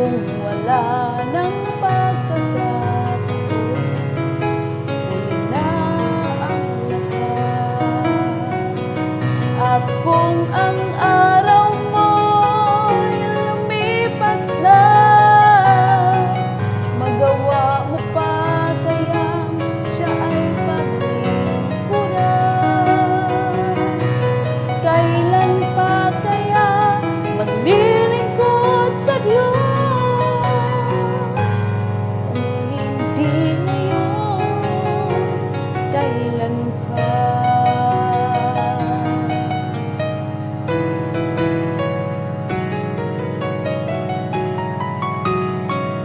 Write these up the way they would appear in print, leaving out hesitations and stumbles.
kung wala ng pagkakataon, huli na ang lahat. At kung ang araw mo'y lumipas na, magawa mo pa kayang siya ay paglingkuran? Kailan pa kaya maglilingkod sa Diyos? Kung hindi ngayon, kailan pa?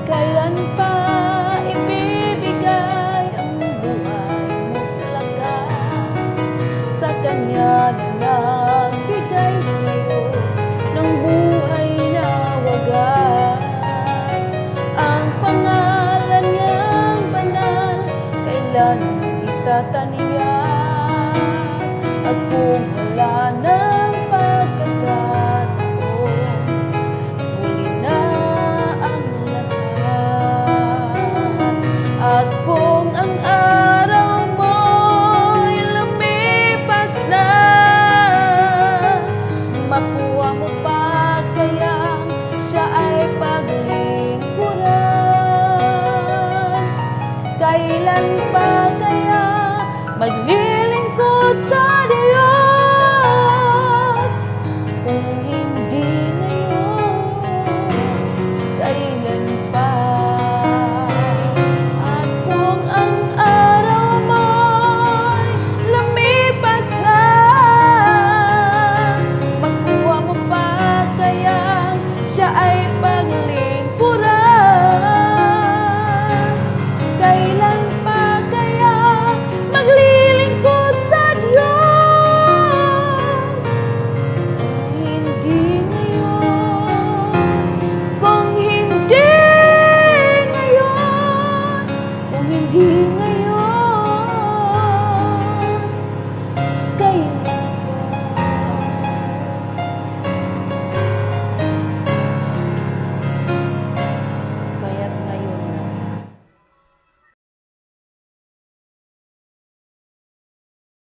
Kailan pa ibibigay ang buhay mo't lakas sa Kanya na nagbigay sa'yo ng buhay na wagas? Ang pangalan niyang banal, kailan itataniyak? At kung wala ng pagkakataon, huli na ang lahat. At kung ang araw mo'y lumipas na, makuha mo pa kayang siya ay paglingkuran? Kailan pa kaya maglilingkod